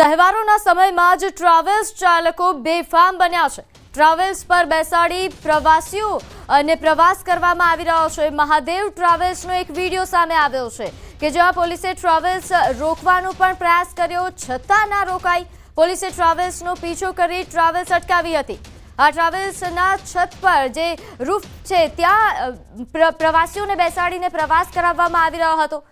તહેવારોના સમયમાં જ ટ્રાવેલ્સ ચાલકો બેફામ બન્યા છે। ટ્રાવેલ્સ પર બેસાડી પ્રવાસીઓ અને પ્રવાસ કરવામાં આવી રહ્યો છે। મહાદેવ ટ્રાવેલ્સનો એક વિડીયો સામે આવ્યો છે કે જ્યાં પોલીસે ટ્રાવેલ્સ રોકવાનો પણ પ્રયાસ કર્યો, છતાં ના રોકાઈ। પોલીસે ટ્રાવેલ્સનો પીછો કરી ટ્રાવેલ્સ અટકાવી હતી। આ ટ્રાવેલ્સના છત પર જે રૂફ છે ત્યાં પ્રવાસીઓને બેસાડીને પ્રવાસ કરાવવામાં આવી રહ્યો હતો।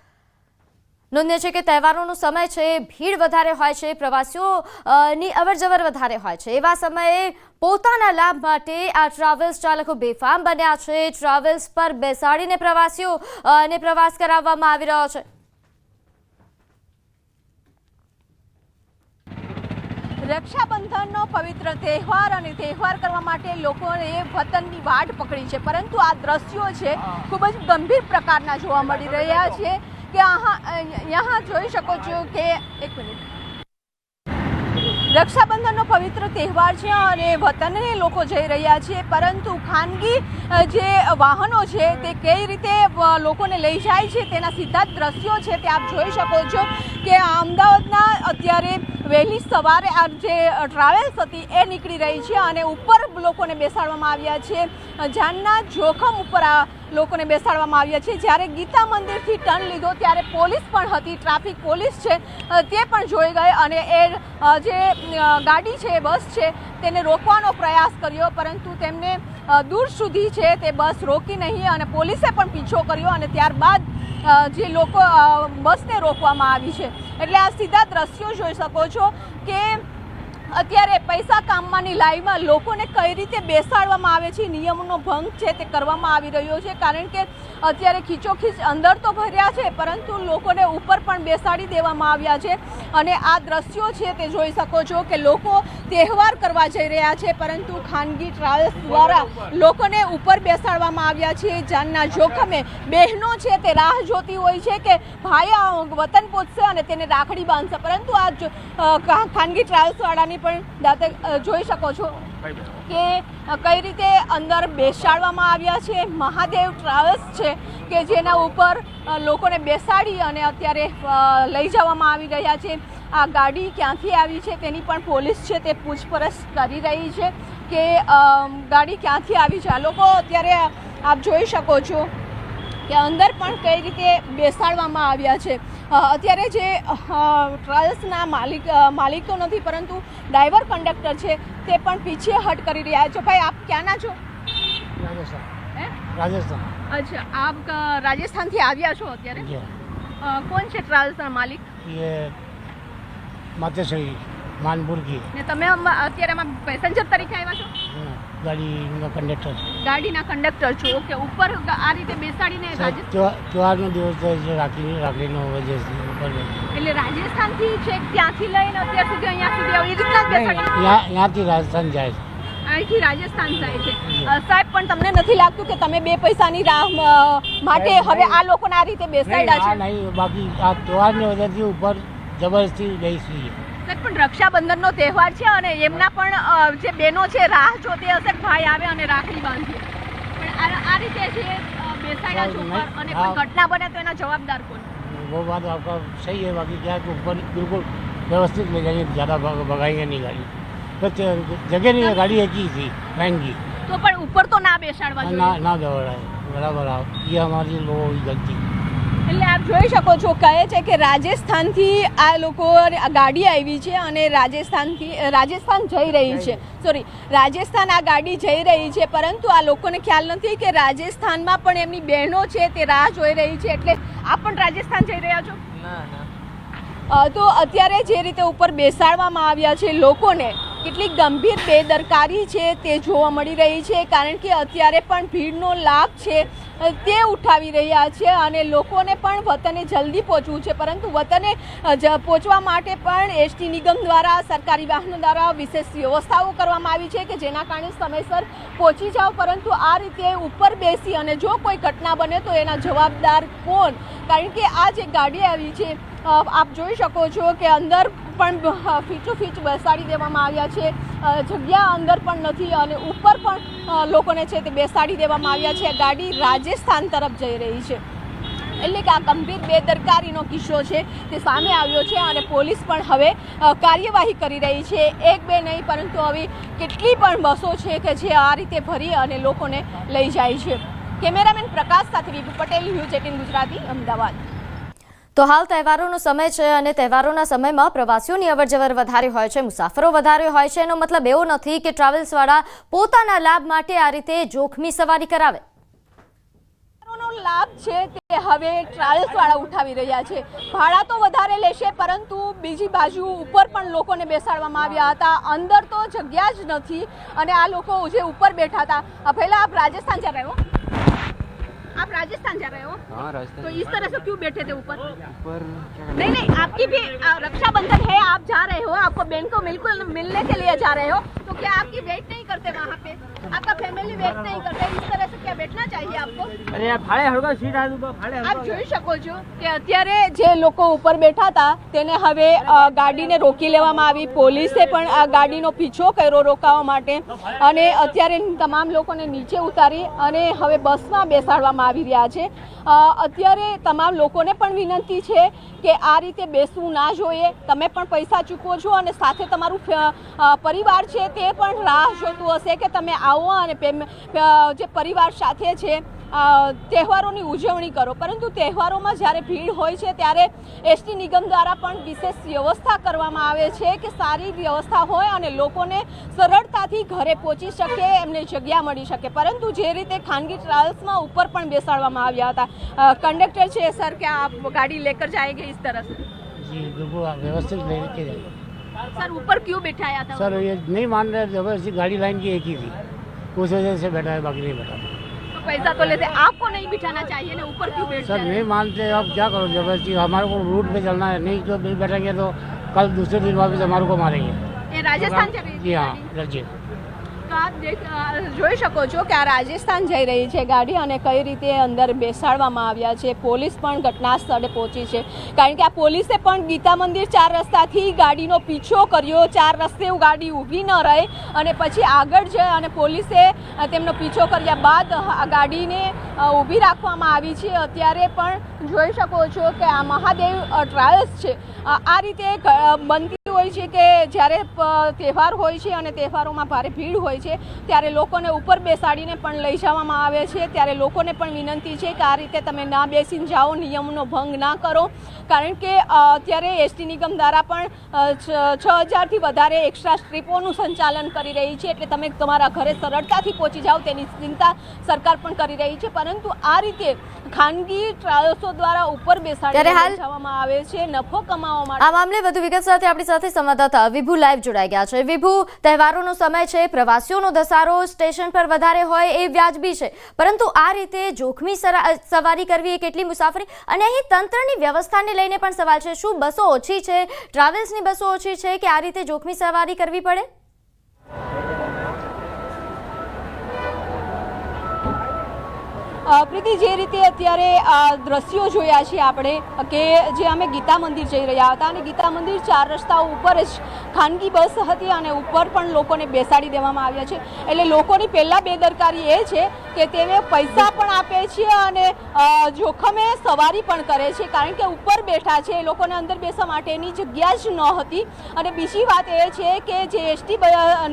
નોંધ્ય છે કે તહેવારોનો સમય છે, ભીડ વધારે હોય છે, પ્રવાસીઓની અવરજવર વધારે હોય છે। એવા સમયે પોતાના લાભ માટે આ ટ્રાવેલ્સ ચાલકો બેફામ બન્યા છે। ટ્રાવેલ્સ પર બેસાડીને પ્રવાસીઓને પ્રવાસ કરાવવામાં આવી રહ્યો છે। રક્ષાબંધનનો પવિત્ર તહેવાર અને તહેવાર કરવા માટે લોકોએ વતનની વાટ પકડી છે, પરંતુ આ દ્રશ્યો છે ખૂબ જ ગંભીર પ્રકારના જોવા મળી રહ્યા છે કે यहाँ જોઈ શકો છો કે એક મિનિટ રક્ષાબંધનનો પવિત્ર તહેવાર છે અને વતને લોકો જઈ રહ્યા છે, પરંતુ ખાનગી જે વાહનો છે તે કઈ રીતે લોકોને લઈ જાય છે તેના સીધા દ્રશ્યો છે તે આપ જોઈ શકો છો કે અમદાવાદના અત્યારે વહેલી સવારે આ જે ટ્રાવેલ્સ હતી એ નીકળી રહી છે અને ઉપર લોકોને બેસાડવામાં આવ્યા છે। જાનના જોખમ ઉપર આ લોકોને બેસાડવામાં આવ્યા છે। જ્યારે ગીતા મંદિરથી ટર્ન લીધો ત્યારે પોલીસ પણ હતી, ટ્રાફિક પોલીસ છે તે પણ જોઈ ગઈ અને એ જે ગાડી છે, બસ છે તેને રોકવાનો પ્રયાસ કર્યો, પરંતુ તેમને દૂર સુધી છે તે બસ રોકી નહીં અને પોલીસે પણ પીછો કર્યો અને ત્યારબાદ જે લોકો બસને રોકવામાં આવી છે। એટલે આ સીધા દ્રશ્યો જોઈ શકો છો કે અત્યારે પૈસા કામમાંની લાઈનમાં લોકોને કઈ રીતે બેસાડવામાં આવે છે, નિયમોનો ભંગ છે તે કરવામાં આવી રહ્યો છે। કારણ કે અત્યારે ખીચોખીચ અંદર તો ભર્યા છે, પરંતુ લોકોને ઉપર પણ બેસાડી દેવામાં આવ્યા છે અને આ દ્રશ્યો છે તે જોઈ શકો છો કે લોકો તહેવાર કરવા જઈ રહ્યા છે, પરંતુ ખાનગી ટ્રાવેલ્સ દ્વારા લોકોને ઉપર બેસાડવામાં આવ્યા છે। જાનના જોખમે બહેનો છે તે રાહ જોતી હોય છે કે ભાઈ વતન પહોંચશે અને તેને રાખડી બાંધશે, પરંતુ આ ખાનગી ટ્રાવેલ્સવાળાની પણ દાતે જોઈ શકો છો કે કઈ રીતે અંદર બેસાડવામાં આવ્યા છે। મહાદેવ ટ્રાવેલ્સ છે કે જેના ઉપર લોકોને બેસાડી અને અત્યારે લઈ જવામાં આવી રહ્યા છે। આ ગાડી ક્યાંથી આવી છે તેની પણ પોલીસ છે તે પૂછપરછ કરી રહી છે કે ગાડી ક્યાંથી આવી છે। આ લોકો અત્યારે આપ જોઈ શકો છો કે અંદર પણ કઈ રીતે બેસાડવામાં આવ્યા છે। અત્યારે જે ટ્રાવેલ્સના માલિક તો નથી, પરંતુ ડ્રાઈવર કંડક્ટર છે તે પણ પીછે હટ કરી રહ્યા છે। ભાઈ આપ ક્યાંના છો? राजस्थान। अच्छा, आप राजस्थान થી આવ્યા છો અત્યારે? કોણ છે ટ્રાવેલ્સના માલિક? ये मातेश्वरी मानपुर की। ને તમે અત્યારે આમાં પેસેન્જર તરીકે આવ્યા છો? ગાડીના કંડક્ટર। ગાડીના કંડક્ટર છો, ઓકે। ઉપર આ રીતે બેસાડીને ત્યોહારનો દિવસ છે, રાખડીનો વજહ ઉપર એટલે રાજસ્થાનથી છેક ત્યાંથી લઈને અત્યાર સુધી અહીંયા સુધી આવી રીતના જ બેસાડી ત્યાંથી રાજસ્થાન જાય છે, અહીંથી રાજસ્થાન જાય છે। સાહેબ, પણ તમને નથી લાગતું કે તમે બે પૈસાની રાહ માટે હવે આ લોકોને આ રીતે બેસાડ્યા છે? નહીં, બાકી આ ત્યોહારની વજહથી ઉપર જબરદસ્તી લઈશું। પણ રક્ષાબંધનનો તહેવાર છે અને એમના પણ જે બહેનો છે રાહ જોતી હશે કે ભાઈ આવે અને રાખડી બાંધીએ, પણ આ રીતે જે બેસાડ્યા છે ઉપર અને કોઈ ઘટના બને તો એના જવાબદાર કોણ? वो बात आपका सही है, बाकी क्या है कि ऊपर बिल्कुल व्यवस्थित ले जाएंगे, ज़्यादा भगाएंगे नहीं गाड़ी, तो जगह नहीं है, गाड़ी एक ही थी लाइन की, તો પણ ઉપર તો ના બેસાડવા જોઈએ, ना दौड़ाए बराबर। ये हमारी लोगों की गलती। એટલે આપ જોઈ શકો છો કહે છે કે રાજસ્થાનથી આ લોકો ગાડી આવી છે અને રાજસ્થાન જઈ રહી છે, રાજસ્થાન આ ગાડી જઈ રહી છે, પરંતુ આ લોકોને ખ્યાલ નથી કે રાજસ્થાનમાં પણ એમની બહેનો છે તે રાહ જોઈ રહી છે। એટલે આપ પણ રાજસ્થાન જઈ રહ્યા છો? તો અત્યારે જે રીતે ઉપર બેસાડવામાં આવ્યા છે લોકોને, કેટલી ગંભીર બેદરકારી છે તે જોવા મળી રહી છે। કારણ કે અત્યારે પણ ભીડનો લાભ છે તે ઉઠાવી રહ્યા છે અને લોકોને પણ વતને જલ્દી પહોંચવું છે, પરંતુ વતને પહોંચવા માટે પણ એસટી નિગમ દ્વારા, સરકારી વાહનો દ્વારા વિશેષ વ્યવસ્થાઓ કરવામાં આવી છે કે જેના કારણે સમયસર પહોંચી જાઓ, પરંતુ આ રીતે ઉપર બેસી અને જો કોઈ ઘટના બને તો એના જવાબદાર કોણ? કારણ કે આ જે ગાડી આવી છે આપ જોઈ શકો છો કે અંદર પણ ફીચોફીચ બેસાડી દેવામાં આવ્યા છે, જગ્યા અંદર પણ નથી અને ઉપર પણ લોકોને છે તે બેસાડી દેવામાં આવ્યા છે। ગાડી રાજસ્થાન તરફ જઈ રહી છે। એટલે કે આ ગંભીર બેદરકારીનો કિસ્સો છે તે સામે આવ્યો છે અને પોલીસ પણ હવે કાર્યવાહી કરી રહી છે. એક બે નહીં પરંતુ હવે કેટલી પણ બસો છે કે જે આ રીતે ભરી અને લોકોને લઈ જાય છે. કેમેરામેન પ્રકાશ સાથે વિભુ પટેલ, ન્યૂઝ 18 ગુજરાતી, અમદાવાદ. તો હાલ તહેવારોનો સમય છે અને તહેવારોના સમયમાં પ્રવાસીઓની અવરજવર વધારે હોય છે, મુસાફરો વધારે હોય છે. એનો મતલબ એવો નથી કે ટ્રાવેલ્સવાળા પોતાના લાભ માટે આ રીતે જોખમી સવારી કરાવે. લાભ છે તે હવે ટ્રાવેલ્સવાળા ઉઠાવી રહ્યા છે. ભાડા તો વધારે લેશે પરંતુ બીજી બાજુ ઉપર પણ લોકોને બેસાડવામાં આવ્યા હતા. અંદર તો જગ્યા જ નથી અને આ લોકો જે ઉપર બેઠા હતા. પહેલા આપ રાજસ્થાન जा रहे हो? आप राजस्थान जा रहे हो? हाँ राजस्थान. तो इस तरह से क्यों बैठे थे ऊपर? ऊपर नहीं, आपकी भी रक्षाबंधन है, आप जा रहे हो, आपको बहन को बिल्कुल मिलने के लिए जा रहे हो, तो क्या आपकी वेट नहीं करते वहाँ पे? आपका फैमिली वेट नहीं करते? इस तरह से क्या बैठना चाहिए आपको? अरे यार फाड़े हड़का सीट आ दो फाड़े આપ જોઈ શકો છો કે અત્યારે જે લોકો ઉપર બેઠા હતા તેને હવે ગાડીને રોકી લેવામાં આવી. પોલીસે પણ આ ગાડીનો પીછો કર્યો રોકાવા માટે અને અત્યારે તમામ લોકોને નીચે ઉતારી અને હવે બસમાં બેસાડવામાં આવી રહ્યા છે. અત્યારે તમામ લોકોને પણ વિનંતી છે કે આ રીતે બેસવું ના જોઈએ. તમે પણ પૈસા ચૂકવો છો અને સાથે તમારું પરિવાર છે તે પણ રાહ જોતું હશે કે તમે આવો અને જે પરિવાર સાથે છે તહેવારોની ઉજવણી કરો. પરંતુ તહેવારોમાં જ્યારે ભીડ હોય છે ત્યારે એસટી નિગમ દ્વારા પણ વિશેષ વ્યવસ્થા કરવામાં આવે છે કે સારી વ્યવસ્થા હોય અને લોકોને સરળતાથી ઘરે પહોંચી શકે, એમને જગ્યા મળી શકે. પરંતુ જે રીતે ખાનગી ટ્રાવેલ્સમાં ઉપર પણ બેસાડવામાં આવ્યા હતા. कंडक्टर છે સર કે આપ ગાડી લેकर जाएंगे इस तरह से? जी बिल्कुल व्यवस्थित लेके जाएंगे. सर ऊपर क्यों बिठाया था? सर ये नहीं मान रहे, जबरदस्ती गाड़ी लाइन की एक ही थी, उस वजह से बैठा है, बाकी नहीं बैठा. तो पैसा तो लेते, आपको नहीं बिठाना चाहिए ना, ऊपर क्यों बैठ? सर नहीं मानते, अब क्या करो, जबरदस्ती हमारे को रूट पे चलना है, नहीं तो नहीं बैठेंगे तो कल दूसरे दिन वापस हमारे को मारेंगे. ये राजस्थान जा रही जी हाँ रजिए. તો આપ જોઈ શકો છો કે આ રાજસ્થાન જઈ રહી છે ગાડી અને કઈ રીતે અંદર બેસાડવામાં આવ્યા છે. પોલીસ પણ ઘટના સ્થળે પહોંચી છે કારણ કે આ પોલીસે પણ ગીતા મંદિર 4 રસ્તાથી ગાડીનો પીછો કર્યો. 4 રસ્તે ગાડી ઊભી ન રહે અને પછી આગળ જાય અને પોલીસે તેમનો પીછો કર્યા બાદ આ ગાડીને ઊભી રાખવામાં આવી છે. અત્યારે પણ જોઈ શકો છો કે આ મહાદેવ ટ્રાવેલ્સ છે આ રીતે બનતી હોય છે કે જ્યારે તહેવાર હોય છે અને તહેવારોમાં ભારે ભીડ હોય છે ત્યારે લોકોને ઉપર બેસાડીને પણ લઈ જવામાં આવે છે. ત્યારે લોકોને પણ વિનંતી છે કે આ રીતે તમે ના બેસીને જાઓ, નિયમનો ભંગ ના કરો. કારણ કે અત્યારે એસટી નિગમ દ્વારા પણ 6000થી વધારે એક્સ્ટ્રા સ્ટ્રીપોનું સંચાલન કરી રહી છે. એટલે તમે તમારા ઘરે સરળતાથી પહોંચી જાઓ તેની ચિંતા સરકાર પણ કરી રહી છે. પરંતુ આ રીતે ખાનગી ટ્રાવેલ્સો દ્વારા ઉપર બેસાડી જવામાં આવે છે નફો કમાવા માટે. આ મામલે વધુ વિગત સાથે આપણી સાથે સંવાદદાતા વિભુ લાઈવ જોડાઈ ગયા છે. વિભુ, તહેવારોનો સમય છે, પ્રવાસીઓનો ધસારો સ્ટેશન પર વધારે હોય એ વ્યાજબી છે, પરંતુ આ રીતે જોખમી સવારી કરવી એ કેટલી મુસાફરી અને અહીં તંત્રની વ્યવસ્થાને લઈને પણ સવાલ છે. શું બસો ઓછી છે, ટ્રાવેલ્સની બસો ઓછી છે કે આ રીતે જોખમી સવારી કરવી પડે? પ્રીતિ, જે રીતે અત્યારે આ દ્રશ્યો જોયા છે આપણે કે જે અમે ગીતા મંદિર જઈ રહ્યા હતા અને ગીતા મંદિર 4 રસ્તાઓ ઉપર જ ખાનગી બસ હતી અને ઉપર પણ લોકોને બેસાડી દેવામાં આવ્યા છે. એટલે લોકોની પહેલાં બેદરકારી એ છે કે તેને પૈસા પણ આપે છે અને જોખમે સવારી પણ કરે છે કારણ કે ઉપર બેઠા છે, એ લોકોને અંદર બેસવા માટેની જગ્યા જ ન હતી. અને બીજી વાત એ છે કે જે એસટી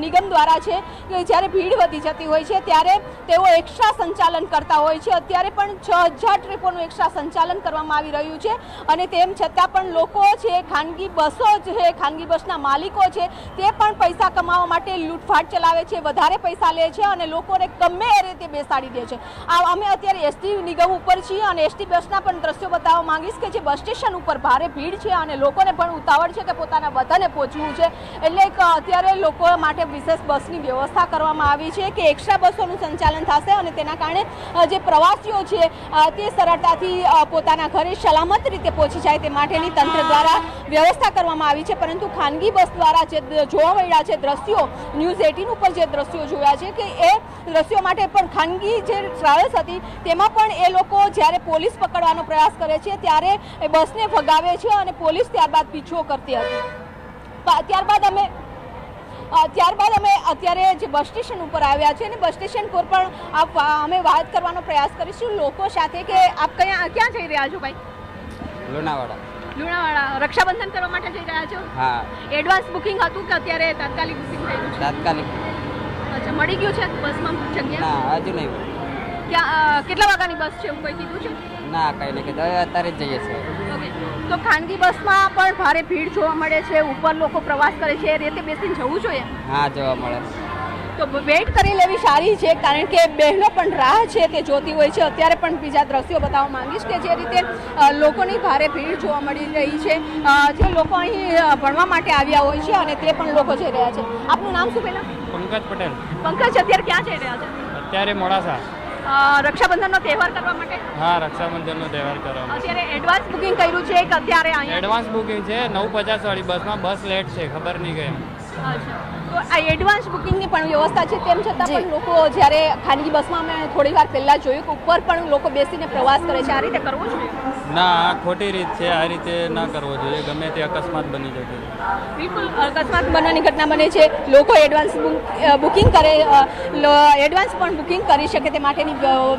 નિગમ દ્વારા છે કે જ્યારે ભીડ વધી જતી હોય છે ત્યારે તેઓ એક્સ્ટ્રા સંચાલન કરતા હોય છે. અત્યારે પણ 6000 ટ્રીપોનું એક્સ્ટ્રા સંચાલન કરવામાં આવી રહ્યું છે અને તેમ છતાં પણ લોકો છે, ખાનગી બસો છે, ખાનગી બસના માલિકો છે તે પણ પૈસા કમાવા માટે લૂંટફાટ ચલાવે છે, વધારે પૈસા લે છે અને લોકોને ગમે એ રીતે બેસાડી દે છે. અમે અત્યારે એસટી નિગમ ઉપર છીએ અને એસટી બસના પણ દ્રશ્યો બતાવવા માંગીશ કે જે બસ સ્ટેશન ઉપર ભારે ભીડ છે અને લોકોને પણ ઉતાવળ છે કે પોતાના વતને પહોંચવું છે. એટલે અત્યારે લોકો માટે વિશેષ બસની વ્યવસ્થા કરવામાં આવી છે કે એક્સ્ટ્રા બસોનું સંચાલન થશે અને તેના કારણે જે પ્રવાસીઓ છે તે સરળતાથી પોતાના ઘરે સલામત રીતે પહોંચી જાય તે માટેની તંત્ર દ્વારા વ્યવસ્થા કરવામાં આવી છે. પરંતુ ખાનગી બસ દ્વારા જે જોવા મળ્યા છે દ્રશ્યો, ન્યૂઝ 18 ઉપર જે દ્રશ્યો જોયા છે કે એ દ્રશ્યો માટે પણ ખાનગી જે ટ્રાવેલ્સ હતી તેમાં પણ એ લોકો જ્યારે પોલીસ પકડવાનો પ્રયાસ કરે છે ત્યારે એ બસને ભગાવે છે અને પોલીસ ત્યારબાદ પીછો કરતી હતી. ત્યારબાદ અમે ત્યારબાદ અમે અત્યારે જે બસ સ્ટેશન ઉપર આવ્યા છે અને બસ સ્ટેશન પર પણ અમે વાત કરવાનો પ્રયાસ કરીશું લોકો સાથે કે આપ ક્યાં જઈ રહ્યા છો ભાઈ? લુણાવાડા રક્ષાબંધન કરવા માટે જઈ રહ્યા છો? હા. એડવાન્સ બુકિંગ હતું કે અત્યારે તાત્કાલિક બુકિંગ થયું છે? તાત્કાલિક. અચ્છા, મળી ગયું છે બસમાં જગ્યા? ના, હજુ નહીં. કેટલા વાગ્યાની બસ છે એવું કોઈ કીધું છે? ના, કંઈ નહીં કીધું. હવે અત્યારે જ જઈએ છીએ. ઓકે, તો ખાનગી બસમાં પણ ભારે ભીડ જોવા મળે છે, ઉપર લોકો પ્રવાસ કરે છે, એ રીતે બેસીને જવું જોઈએ? હા, જોવા મળે. તો વેઇટ કરી લેવી સારી છે, કારણ કે બહેનો પણ રાહ છે તે જોતી હોય છે. અત્યારે પણ બીજા દ્રશ્યો બતાવવા માંગીશ કે જે રીતે લોકોની ભારે ભીડ જોવા મળી રહી છે. જે લોકો અહીં ભણવા માટે આવ્યા હોય છે અને તે પણ લોકો જઈ રહ્યા છે. આપનું નામ શું પહેલા? પંકજ પટેલ. પંકજ, અત્યારે ક્યાં જઈ રહ્યા છે? અત્યારે મોડાસા. રક્ષાબંધનનો તહેવાર કરવા માટે? હા, રક્ષાબંધનનો તહેવાર કરવા. અત્યારે એડવાન્સ બુકિંગ કર્યું છે કે અત્યારે અહીંયા? એડવાન્સ બુકિંગ છે. 9:50 વાળી બસમાં બસ લેટ છે, ખબર નહીં કેમ. અચ્છા, તો આ એડવાન્સ બુકિંગની પણ વ્યવસ્થા છે, તેમ છતાં પણ લોકો જ્યારે ખાનગી બસમાં અમે થોડી વાર પહેલાં જોયું કે ઉપર પણ લોકો બેસીને પ્રવાસ કરે છે. આ રીતે કરવો જોઈએ? ના, આ ખોટી રીત છે. આ રીતે ના કરવો જોઈએ. ગમે તે અકસ્માત બની શકે. બિલકુલ અકસ્માત બનવાની ઘટના બને છે. લોકો એડવાન્સ બુકિંગ કરે, એડવાન્સ પણ બુકિંગ કરી શકે તે માટેની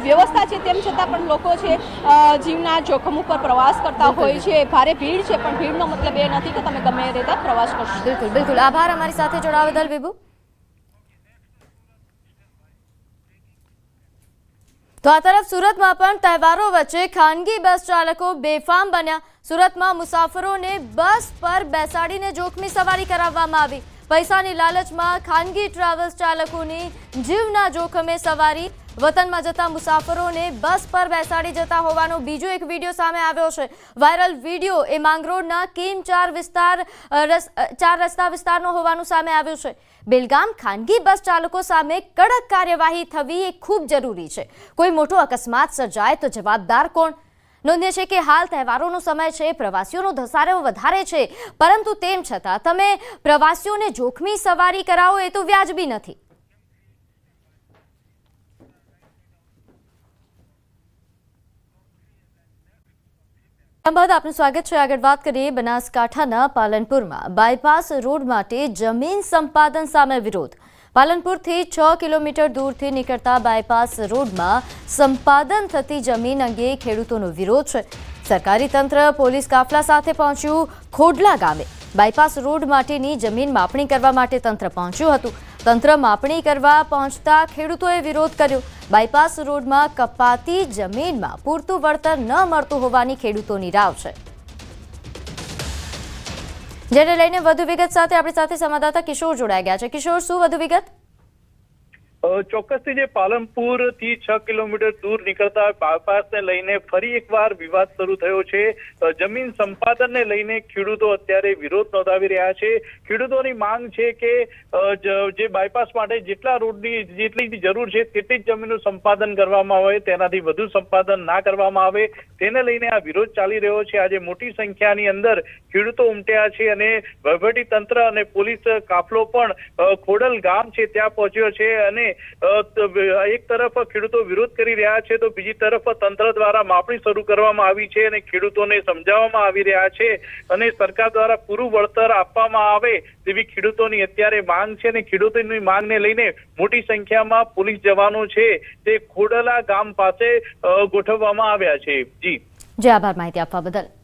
વ્યવસ્થા છે, તેમ છતાં પણ લોકો છે જીવના જોખમ ઉપર પ્રવાસ કરતા હોય છે. ભારે ભીડ છે, પણ ભીડનો મતલબ એ નથી કે તમે ગમે એ રીતે પ્રવાસ કરશો. બિલકુલ બિલકુલ, આભાર અમારી સાથે જોડાવા બદલ વિભુ. તો આ તરફ સુરતમાં પણ તહેવારો વચ્ચે ખાનગી બસ ચાલકો બેફામ બન્યા. સુરતમાં મુસાફરોને બસ પર બેસાડીને જોખમી સવારી કરાવવામાં આવી. પૈસાની લાલચમાં ખાનગી ટ્રાવેલ્સ ચાલકોની જીવના જોખમે સવારી. વતનમાં જતા મુસાફરોને બસ પર બેસાડી જતા હોવાનો બીજો એક વિડીયો સામે આવ્યો છે. વાયરલ વિડીયો એ માંગરોળના કિમ 4 રસ્તા વિસ્તારનો હોવાનું સામે આવ્યું છે. બેલગામ ખાનગી બસ ચાલકો સામે કડક કાર્યવાહી થવી એ ખૂબ જરૂરી છે. કોઈ મોટો અકસ્માત સર્જાય તો જવાબદાર કોણ? નોંધ્ય છે કે હાલ તહેવારોનો સમય છે, પ્રવાસીઓનો ધસારો વધારે છે, પરંતુ તેમ છતાં તમે પ્રવાસીઓને જોખમી સવારી કરાવો એ તો વ્યાજબી નથી. બાદ આપનું સ્વાગત છે. આગળ વાત કરીએ બનાસકાંઠાના પાલનપુરમાં બાયપાસ રોડ માટે જમીન સંપાદન સામે વિરોધ. પાલનપુરથી 6 કિલોમીટર દૂરથી નીકળતા બાયપાસ રોડમાં સંપાદન થતી જમીન અંગે ખેડૂતોનો વિરોધ છે. સરકારી તંત્ર પોલીસ કાફલા સાથે પહોંચ્યું ખોડલા ગામે. બાયપાસ રોડ માટેની જમીન માપણી કરવા માટે તંત્ર પહોંચ્યું હતું. તંત્ર માપણી કરવા પહોંચતા ખેડૂતોએ વિરોધ કર્યો. બાયપાસ રોડમાં કપાતી જમીનમાં પૂરતું વળતર ન મળતું હોવાની ખેડૂતોની રાવ છે. જેને લઈને વધુ વિગત સાથે આપણી સાથે સંવાદદાતા કિશોર જોડાઈ ગયા છે. કિશોર, શું વધુ વિગત? ચોક્કસથી જે પાલનપુર થી 6 કિલોમીટર દૂર નીકળતા બાયપાસને લઈને ફરી એકવાર વિવાદ શરૂ થયો છે. જમીન સંપાદનને લઈને ખેડૂતો અત્યારે વિરોધ નોંધાવી રહ્યા છે. ખેડૂતોની માંગ છે કે જે બાયપાસ માટે જેટલી જરૂર છે તેટલી જ જમીનનું સંપાદન કરવામાં આવે, તેનાથી વધુ સંપાદન ના કરવામાં આવે. તેને લઈને આ વિરોધ ચાલી રહ્યો છે. આજે મોટી સંખ્યાની અંદર ખેડૂતો ઉમટ્યા છે અને વહીવટી તંત્ર અને પોલીસ કાફલો પણ ખોડલ ગામ છે ત્યાં પહોંચ્યો છે. અને એક તરફ ખેડૂતો વિરોધ કરી રહ્યા છે તો બીજી તરફ તંત્ર દ્વારા માપણી શરૂ કરવામાં આવી છે અને ખેડૂતોને સમજાવવામાં આવી રહ્યા છે અને સરકાર દ્વારા પૂરું વળતર આપવામાં આવે તેવી ખેડૂતોની અત્યારે માંગ છે. અને ખેડૂતોની માંગને લઈને મોટી સંખ્યામાં પોલીસ જવાનો છે તે ખોડલા ગામ પાસે ગોઠવવામાં આવ્યા છે. જી આભાર માહિતી આપવા બદલ.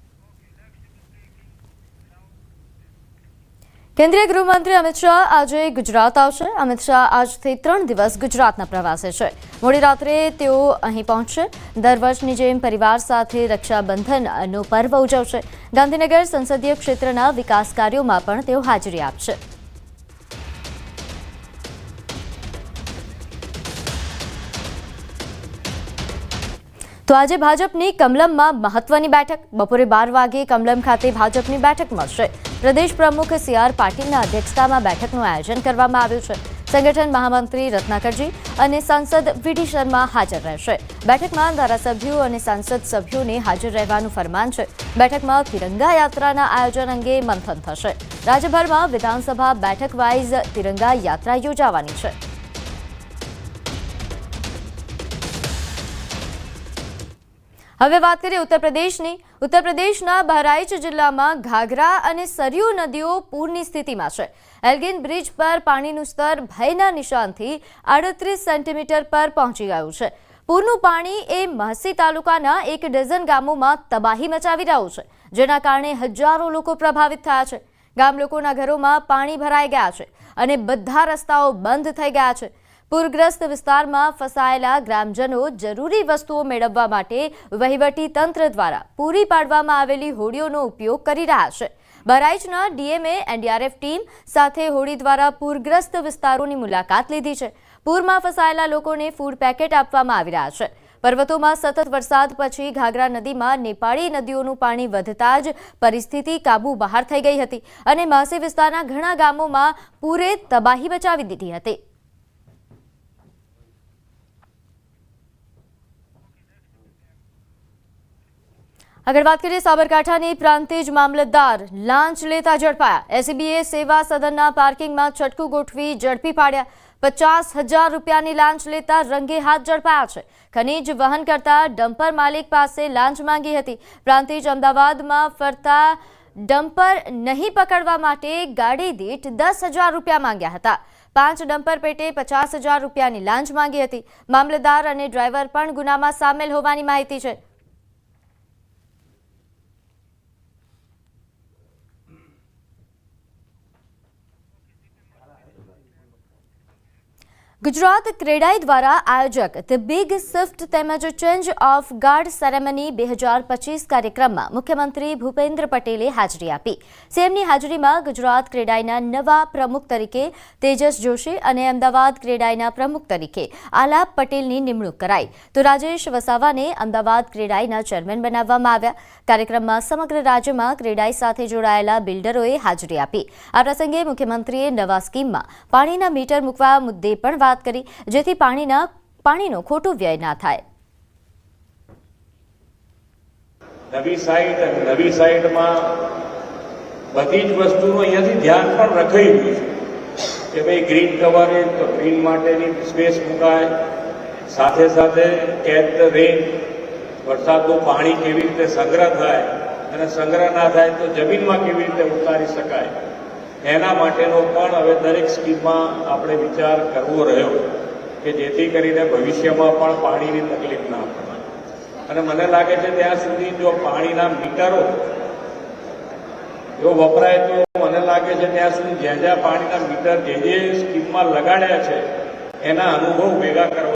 કેન્દ્રીય ગૃહમંત્રી અમિત શાહ આજે ગુજરાત આવશે. અમિત શાહ આજથી 3 દિવસ ગુજરાતના પ્રવાસે છે. મોડી રાત્રે તેઓ અહીં પહોંચશે. દર વર્ષની જેમ પરિવાર સાથે રક્ષાબંધનનો પર્વ ઉજવશે. ગાંધીનગર સંસદીય ક્ષેત્રના વિકાસ કાર્યોમાં પણ તેઓ હાજરી આપશે. તો આજે ભાજપની કમલમમાં મહત્વની બેઠક. બપોરે 12 વાગે કમલમ ખાતે ભાજપની બેઠક મળશે. પ્રદેશ પ્રમુખ CR પાટીલના અધ્યક્ષતામાં બેઠકનું આયોજન કરવામાં આવ્યું છે. સંગઠન મહામંત્રી રત્નાકરજી અને સાંસદ VD શર્મા હાજર રહેશે. બેઠકમાં ધારાસભ્યો અને સાંસદ સભ્યોને હાજર રહેવાનું ફરમાન છે. બેઠકમાં તિરંગા યાત્રાના આયોજન અંગે મંથન થશે. રાજ્યભરમાં વિધાનસભા બેઠક વાઇઝ તિરંગા યાત્રા યોજાવાની છે. હવે વાત કરીએ ઉત્તર પ્રદેશની. ઉત્તર પ્રદેશના બહરાઇચ જિલ્લામાં ઘાઘરા અને સરયુ નદીઓ પૂરની સ્થિતિમાં છે. એલ્ગિન બ્રિજ પર પાણીનું સ્તર ભયના નિશાનથી 38 સેન્ટીમીટર પર પહોંચી ગયું છે. પૂરનું પાણી એ મહસી તાલુકાના 1 ડઝન ગામોમાં તબાહી મચાવી રહ્યું છે, જેના કારણે હજારો લોકો પ્રભાવિત થયા છે. ગામ લોકોના ઘરોમાં પાણી ભરાઈ ગયા છે અને બધા રસ્તાઓ બંધ થઈ ગયા છે. પૂરગ્રસ્ત વિસ્તારમાં ફસાયેલા ગ્રામજનો જરૂરી વસ્તુઓ મેળવવા માટે વહીવટી તંત્ર દ્વારા પૂરી પાડવામાં આવેલી હોડીઓનો ઉપયોગ કરી રહ્યા છે. બહરાઇચના ડીએમએ એનડીઆરએફ ટીમ સાથે હોડી દ્વારા પૂરગ્રસ્ત વિસ્તારોની મુલાકાત લીધી છે. પૂરમાં ફસાયેલા લોકોને ફૂડ પેકેટ આપવામાં આવી રહ્યા છે. પર્વતોમાં સતત વરસાદ પછી ઘાઘરા નદીમાં નેપાળી નદીઓનું પાણી વધતા જ પરિસ્થિતિ કાબુ બહાર થઈ ગઈ હતી અને મહસી વિસ્તારના ઘણા ગામોમાં પૂરે તબાહી મચાવી દીધી હતી. આગળ વાત કરીએ સાબરકાંઠાની પ્રાંતિજ મામલતદાર લાંચ લેતા ઝડપાયા. એસીબીએ સેવા સદનના પાર્કિંગમાં છટકું ગોઠવી ઝડપી પાડ્યા. 50,000 રૂપિયાની લાંચ લેતા રંગે હાથ ઝડપાયા છે. ખનીજ વહન કરતા ડમ્પર માલિક પાસે લાંચ માંગી હતી. પ્રાંતિજ અમદાવાદમાં ફરતા ડમ્પર નહીં પકડવા માટે ગાડી દીઠ 10,000 રૂપિયા માંગ્યા હતા. 5 ડમ્પર પેટે 50,000 રૂપિયાની લાંચ માંગી હતી. મામલતદાર અને ડ્રાઈવર પણ ગુનામાં સામેલ હોવાની માહિતી છે. ગુજરાત ક્રેડાઈ દ્વારા આયોજક ધ બિગ શિફ્ટ તેમજ ચેન્જ ઓફ ગાર્ડ સેરેમની 2025 કાર્યક્રમમાં મુખ્યમંત્રી ભૂપેન્દ્ર પટેલે હાજરી આપી. સીએમની હાજરીમાં ગુજરાત ક્રેડાઈના નવા પ્રમુખ તરીકે તેજસ જોશી અને અમદાવાદ ક્રેડાઈના પ્રમુખ તરીકે આલાપ પટેલની નિમણૂક કરાઈ, તો રાજેશ વસાવાને અમદાવાદ ક્રેડાઈના ચેરમેન બનાવવામાં આવ્યા. કાર્યક્રમમાં સમગ્ર રાજ્યમાં ક્રેડાઈ સાથે જોડાયેલા બિલ્ડરોએ હાજરી આપી. આ પ્રસંગે મુખ્યમંત્રીએ નવા સ્કીમમાં પાણીના મીટર મૂકવા મુદ્દે પણ વાત કરી, જેથી પાણીનો ખોટો વ્યય ના થાય. નવી સાઇટમાં બધી જ વસ્તુનું અહીંયાથી ધ્યાન પણ રખાયું છે કે ભાઈ ગ્રીન કવર તો ગ્રીન માટેની સ્પેસ મુકાય, સાથે સાથે કેચ ધ રેન, વરસાદનું પાણી કેવી રીતે સંગ્રહ થાય અને સંગ્રહ ના થાય તો જમીનમાં કેવી રીતે ઉતારી શકાય, એના માટેનો પણ હવે દરેક સ્કીમમાં આપણે વિચાર કરવો રહ્યો કે જેથી કરીને ભવિષ્યમાં પણ પાણીની તકલીફ ના પડે. અને મને લાગે છે ત્યાં સુધી જો પાણીના મીટરો જો વપરાય તો મને લાગે છે ત્યાં સુધી જ્યાં પાણીના મીટર જે સ્કીમમાં લગાડ્યા છે એના અનુભવ ભેગા કરવા